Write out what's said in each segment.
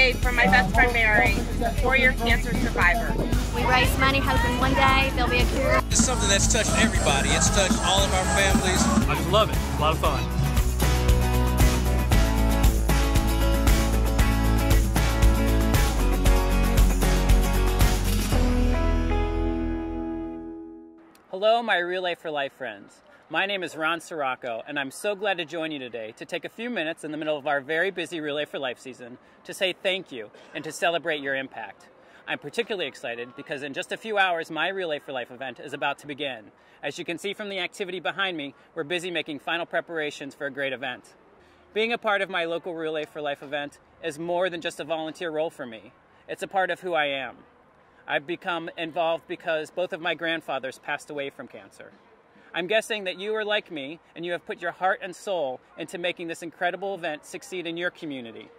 relay for my best friend Mary, who's a 4-year cancer survivor. We raise money hoping one day there'll be a cure. It's something that's touched everybody. It's touched all of our families. I just love it. It's a lot of fun. Hello, my Relay for Life friends. My name is Ron Sirocco, and I'm so glad to join you today to take a few minutes in the middle of our very busy Relay for Life season to say thank you and to celebrate your impact. I'm particularly excited because in just a few hours, my Relay for Life event is about to begin. As you can see from the activity behind me, we're busy making final preparations for a great event. Being a part of my local Relay for Life event is more than just a volunteer role for me. It's a part of who I am. I've become involved because both of my grandfathers passed away from cancer. I'm guessing that you are like me and you have put your heart and soul into making this incredible event succeed in your community.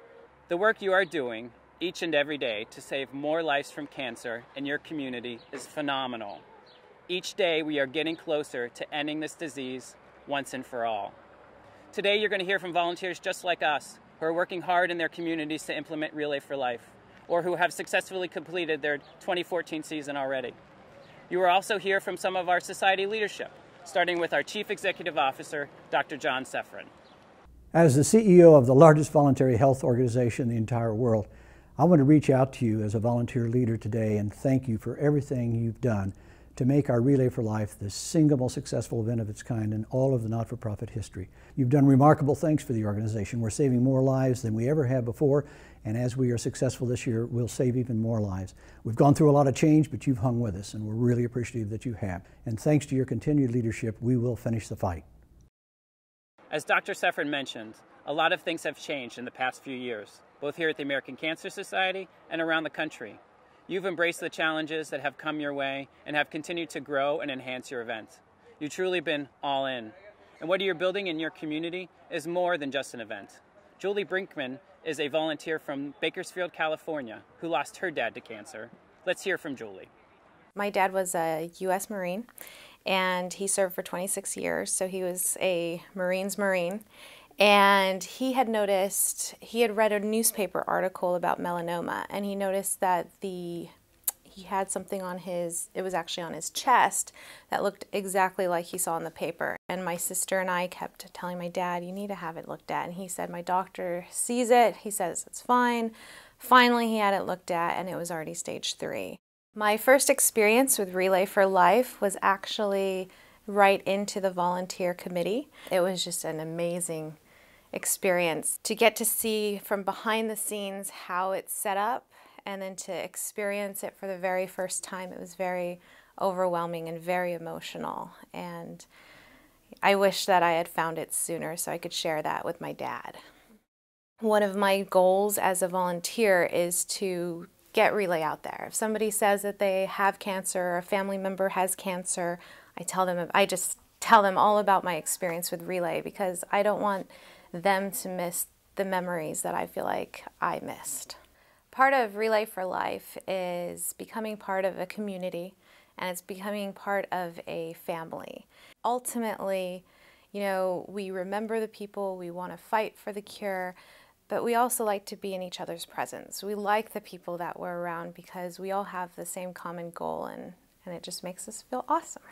The work you are doing each and every day to save more lives from cancer in your community is phenomenal. Each day we are getting closer to ending this disease once and for all. Today you're going to hear from volunteers just like us who are working hard in their communities to implement Relay for Life, or who have successfully completed their 2014 season already. You will also hear from some of our society leadership, starting with our Chief Executive Officer, Dr. John Safran. As the CEO of the largest voluntary health organization in the entire world, I want to reach out to you as a volunteer leader today and thank you for everything you've done to make our Relay for Life the single most successful event of its kind in all of the not-for-profit history. You've done remarkable things for the organization. We're saving more lives than we ever have before, and as we are successful this year, we'll save even more lives. We've gone through a lot of change, but you've hung with us, and we're really appreciative that you have. And thanks to your continued leadership, we will finish the fight. As Dr. Safran mentioned, a lot of things have changed in the past few years, both here at the American Cancer Society and around the country. You've embraced the challenges that have come your way and have continued to grow and enhance your event. You've truly been all in. And what you're building in your community is more than just an event. Julie Brinkman is a volunteer from Bakersfield, California, who lost her dad to cancer. Let's hear from Julie. My dad was a U.S. Marine, and he served for 26 years, so he was a Marine's Marine. And he had read a newspaper article about melanoma, and he noticed that he had something on it was actually on his chest that looked exactly like he saw in the paper. And my sister and I kept telling my dad, you need to have it looked at. And he said, my doctor sees it, he says it's fine. Finally, he had it looked at, and it was already stage 3. My first experience with Relay for Life was actually right into the volunteer committee. It was just an amazing experience to get to see from behind the scenes how it's set up, and then to experience it for the very first time. It was very overwhelming and very emotional, and I wish that I had found it sooner so I could share that with my dad. One of my goals as a volunteer is to get Relay out there. If somebody says that they have cancer or a family member has cancer, I just tell them all about my experience with Relay, because I don't want them to miss the memories that I feel like I missed. Part of Relay for Life is becoming part of a community, and it's becoming part of a family. Ultimately, we remember the people, we want to fight for the cure, but we also like to be in each other's presence. We like the people that we're around because we all have the same common goal, and it just makes us feel awesome.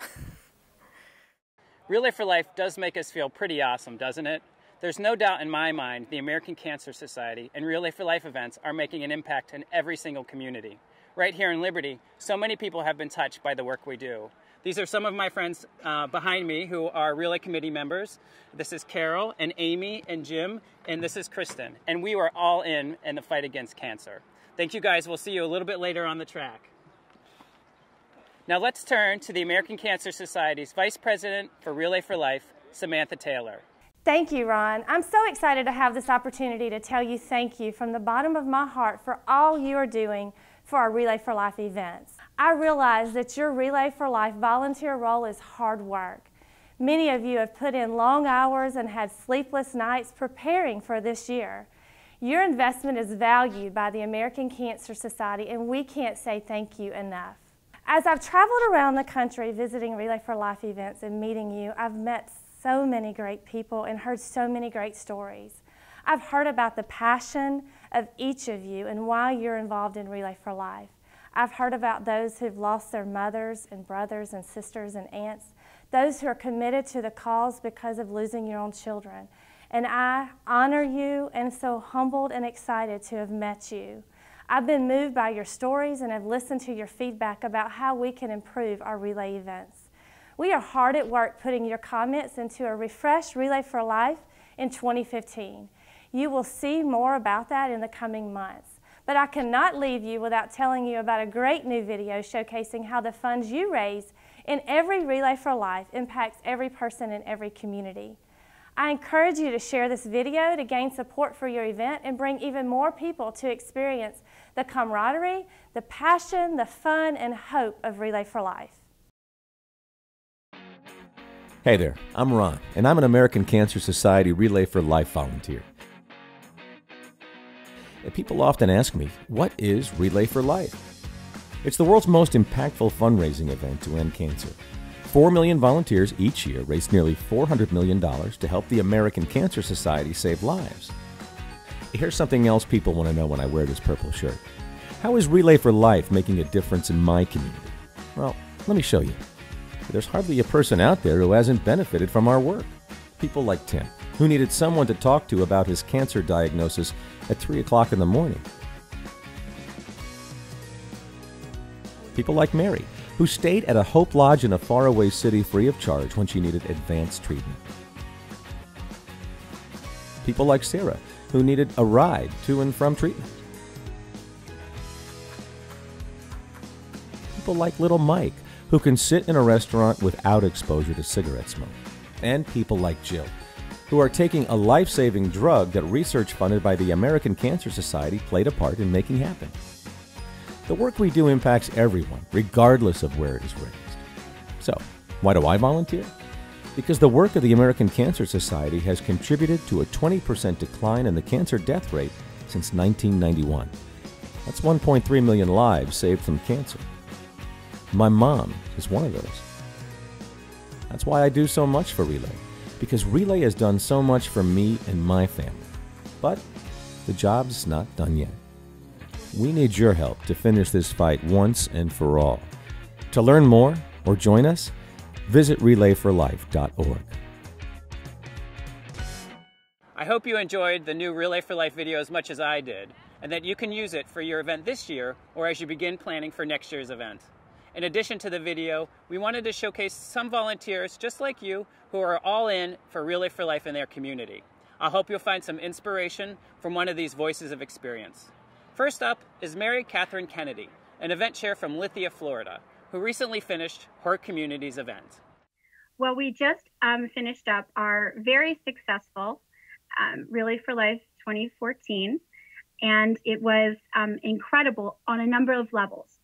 Relay for Life does make us feel pretty awesome, doesn't it? There's no doubt in my mind the American Cancer Society and Relay for Life events are making an impact in every single community. Right here in Liberty, so many people have been touched by the work we do. These are some of my friends behind me who are Relay Committee members. This is Carol and Amy and Jim, and this is Kristen. And we were all in the fight against cancer. Thank you guys. We'll see you a little bit later on the track. Now let's turn to the American Cancer Society's Vice President for Relay for Life, Samantha Taylor. Thank you, Ron. I'm so excited to have this opportunity to tell you thank you from the bottom of my heart for all you are doing for our Relay for Life events. I realize that your Relay for Life volunteer role is hard work. Many of you have put in long hours and had sleepless nights preparing for this year. Your investment is valued by the American Cancer Society, and we can't say thank you enough. As I've traveled around the country visiting Relay for Life events and meeting you, I've met so many great people and heard so many great stories. I've heard about the passion of each of you and why you're involved in Relay for Life. I've heard about those who've lost their mothers and brothers and sisters and aunts, those who are committed to the cause because of losing your own children. And I honor you and so humbled and excited to have met you. I've been moved by your stories and have listened to your feedback about how we can improve our Relay events. We are hard at work putting your comments into a refreshed Relay for Life in 2015. You will see more about that in the coming months. But I cannot leave you without telling you about a great new video showcasing how the funds you raise in every Relay for Life impacts every person in every community. I encourage you to share this video to gain support for your event and bring even more people to experience the camaraderie, the passion, the fun, and hope of Relay for Life. Hey there, I'm Ron, and I'm an American Cancer Society Relay for Life volunteer. And people often ask me, what is Relay for Life? It's the world's most impactful fundraising event to end cancer. 4 million volunteers each year raise nearly $400 million to help the American Cancer Society save lives. Here's something else people want to know when I wear this purple shirt. How is Relay for Life making a difference in my community? Well, let me show you. There's hardly a person out there who hasn't benefited from our work. People like Tim, who needed someone to talk to about his cancer diagnosis at 3 o'clock in the morning. People like Mary, who stayed at a Hope Lodge in a faraway city free of charge when she needed advanced treatment. People like Sarah, who needed a ride to and from treatment. People like little Mike, who can sit in a restaurant without exposure to cigarette smoke. And people like Jill, who are taking a life-saving drug that research funded by the American Cancer Society played a part in making happen. The work we do impacts everyone, regardless of where it is raised. So, why do I volunteer? Because the work of the American Cancer Society has contributed to a 20% decline in the cancer death rate since 1991. That's 1.3 million lives saved from cancer. My mom is one of those. That's why I do so much for Relay, because Relay has done so much for me and my family. But the job's not done yet. We need your help to finish this fight once and for all. To learn more or join us, visit relayforlife.org. I hope you enjoyed the new Relay for Life video as much as I did, and that you can use it for your event this year or as you begin planning for next year's event. In addition to the video, we wanted to showcase some volunteers just like you who are all in for Relay for Life in their community. I hope you'll find some inspiration from one of these voices of experience. First up is Mary Catherine Kennedy, an event chair from Lithia, Florida, who recently finished her community's event. Well, we just finished up our very successful Relay for Life 2014, and it was incredible on a number of levels.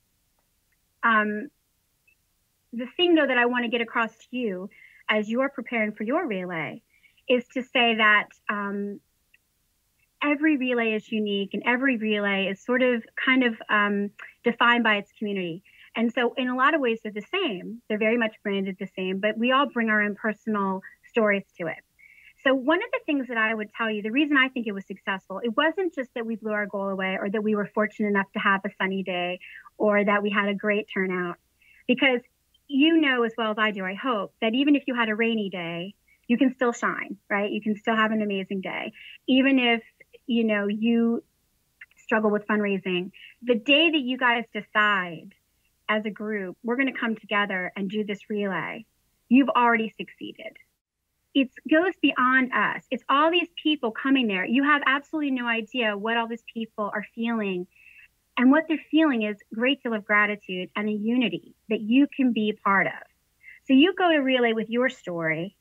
The thing, though, that I want to get across to you as you're preparing for your relay is to say that every relay is unique and every relay is sort of kind of defined by its community. And so in a lot of ways, they're the same. They're very much branded the same, but we all bring our own personal stories to it. So one of the things that I would tell you, the reason I think it was successful, it wasn't just that we blew our goal away or that we were fortunate enough to have a sunny day or that we had a great turnout. Because you know as well as I do, I hope, that even if you had a rainy day, you can still shine, right? You can still have an amazing day. Even if, you know, you struggle with fundraising, the day that you guys decide as a group, we're going to come together and do this relay, you've already succeeded. It goes beyond us. It's all these people coming there. You have absolutely no idea what all these people are feeling. And what they're feeling is a great deal of gratitude and a unity that you can be a part of. So you go to Relay with your story,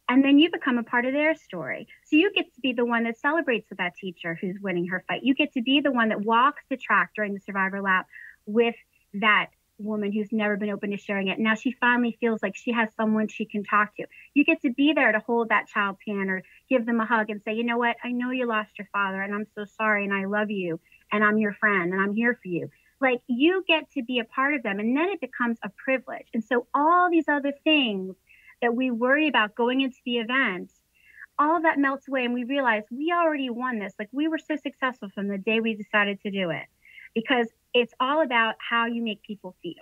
and then you become a part of their story. So you get to be the one that celebrates with that teacher who's winning her fight. You get to be the one that walks the track during the survivor lap with that woman who's never been open to sharing it. Now she finally feels like she has someone she can talk to. You get to be there to hold that child's hand or give them a hug and say, you know what, I know you lost your father and I'm so sorry and I love you and I'm your friend and I'm here for you. Like, you get to be a part of them, and then it becomes a privilege. And so all these other things that we worry about going into the event all of that melts away and we realize we already won this. Like, we were so successful from the day we decided to do it, because it's all about how you make people feel.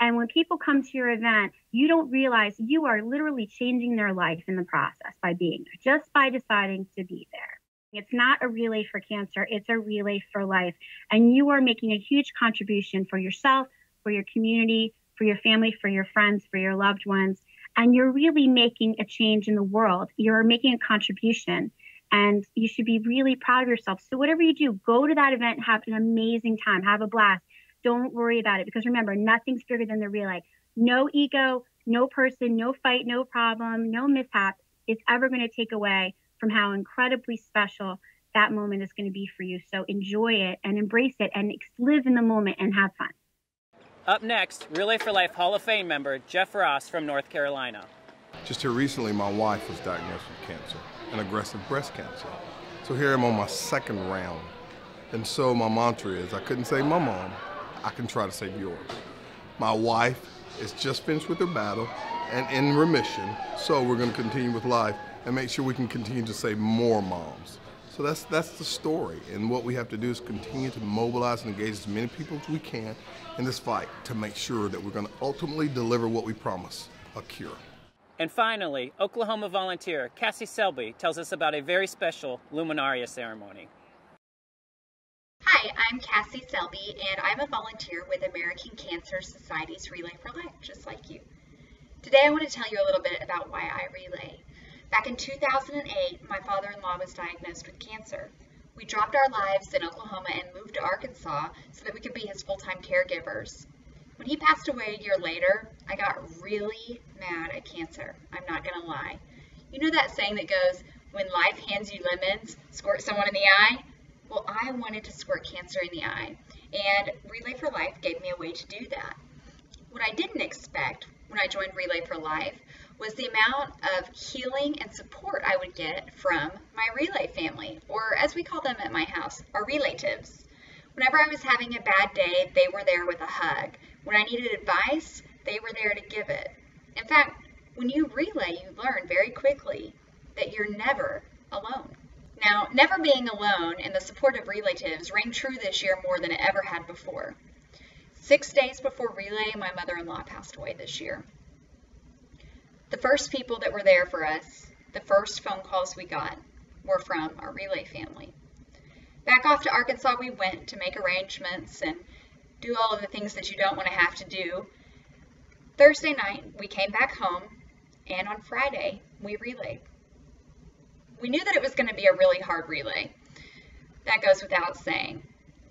And when people come to your event, you don't realize you are literally changing their life in the process by being there, just by deciding to be there. It's not a relay for cancer, it's a relay for life. And you are making a huge contribution for yourself, for your community, for your family, for your friends, for your loved ones. And you're really making a change in the world. You're making a contribution, and you should be really proud of yourself. So whatever you do, go to that event, have an amazing time, have a blast. Don't worry about it, because remember, nothing's bigger than the relay. No ego, no person, no fight, no problem, no mishap is ever going to take away from how incredibly special that moment is going to be for you. So enjoy it and embrace it and live in the moment and have fun. Up next, Relay for Life Hall of Fame member Jeff Ross from North Carolina. Just here recently, my wife was diagnosed with cancer, an aggressive breast cancer. So here I'm on my second round. And so my mantra is, I couldn't save my mom, I can try to save yours. My wife is just finished with her battle and in remission, so we're going to continue with life and make sure we can continue to save more moms. So that's the story, and what we have to do is continue to mobilize and engage as many people as we can in this fight to make sure that we're going to ultimately deliver what we promise, a cure. And finally, Oklahoma volunteer Cassie Selby tells us about a very special Luminaria ceremony. Hi, I'm Cassie Selby, and I'm a volunteer with American Cancer Society's Relay for Life, just like you. Today I want to tell you a little bit about why I relay. Back in 2008, my father-in-law was diagnosed with cancer. We dropped our lives in Oklahoma and moved to Arkansas so that we could be his full-time caregivers. When he passed away a year later, I got really mad at cancer. I'm not going to lie. You know that saying that goes, when life hands you lemons, squirt someone in the eye? Well, I wanted to squirt cancer in the eye, and Relay for Life gave me a way to do that. What I didn't expect when I joined Relay for Life was the amount of healing and support I would get from my Relay family, or as we call them at my house, our relatives. Whenever I was having a bad day, they were there with a hug. When I needed advice, they were there to give it. In fact, when you relay, you learn very quickly that you're never alone. Now, never being alone and the support of relatives rang true this year more than it ever had before. 6 days before Relay, my mother-in-law passed away this year. The first people that were there for us, the first phone calls we got, were from our Relay family. Back off to Arkansas we went to make arrangements and do all of the things that you don't want to have to do. Thursday night, we came back home, and on Friday, we relayed. We knew that it was going to be a really hard relay. That goes without saying.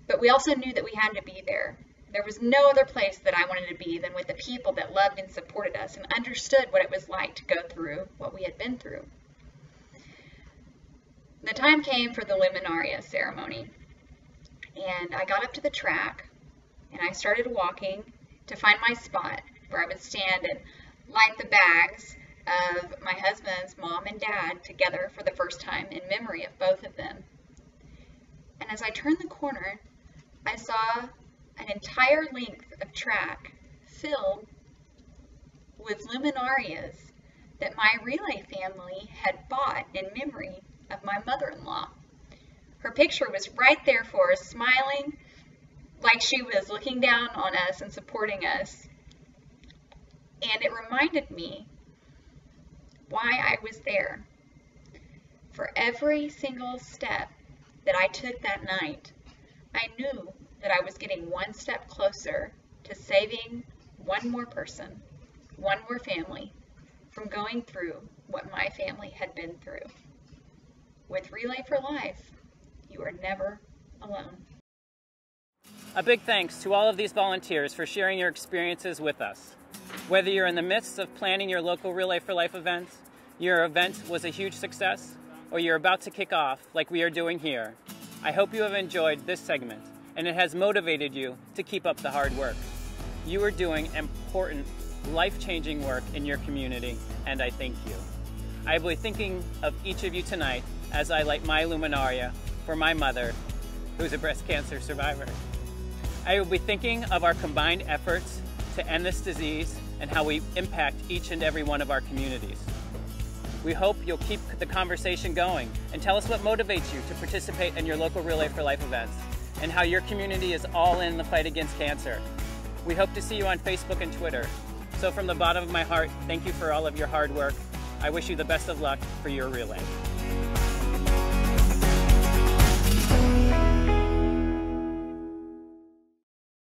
But we also knew that we had to be there. There was no other place that I wanted to be than with the people that loved and supported us and understood what it was like to go through what we had been through. The time came for the Luminaria ceremony, and I got up to the track, and I started walking to find my spot where I would stand and light the bags of my husband's mom and dad together for the first time in memory of both of them. And as I turned the corner, I saw an entire length of track filled with luminarias that my Relay family had bought in memory of my mother-in-law. Her picture was right there for us, smiling like she was looking down on us and supporting us. And it reminded me why I was there. For every single step that I took that night, I knew that I was getting one step closer to saving one more person, one more family, from going through what my family had been through. With Relay for Life, you are never alone. A big thanks to all of these volunteers for sharing your experiences with us. Whether you're in the midst of planning your local Relay for Life events, your event was a huge success, or you're about to kick off like we are doing here, I hope you have enjoyed this segment and it has motivated you to keep up the hard work. You are doing important, life-changing work in your community, and I thank you. I will be thinking of each of you tonight as I light my luminaria for my mother, who's a breast cancer survivor. I will be thinking of our combined efforts to end this disease and how we impact each and every one of our communities. We hope you'll keep the conversation going and tell us what motivates you to participate in your local Relay for Life events and how your community is all in the fight against cancer. We hope to see you on Facebook and Twitter. So from the bottom of my heart, thank you for all of your hard work. I wish you the best of luck for your Relay.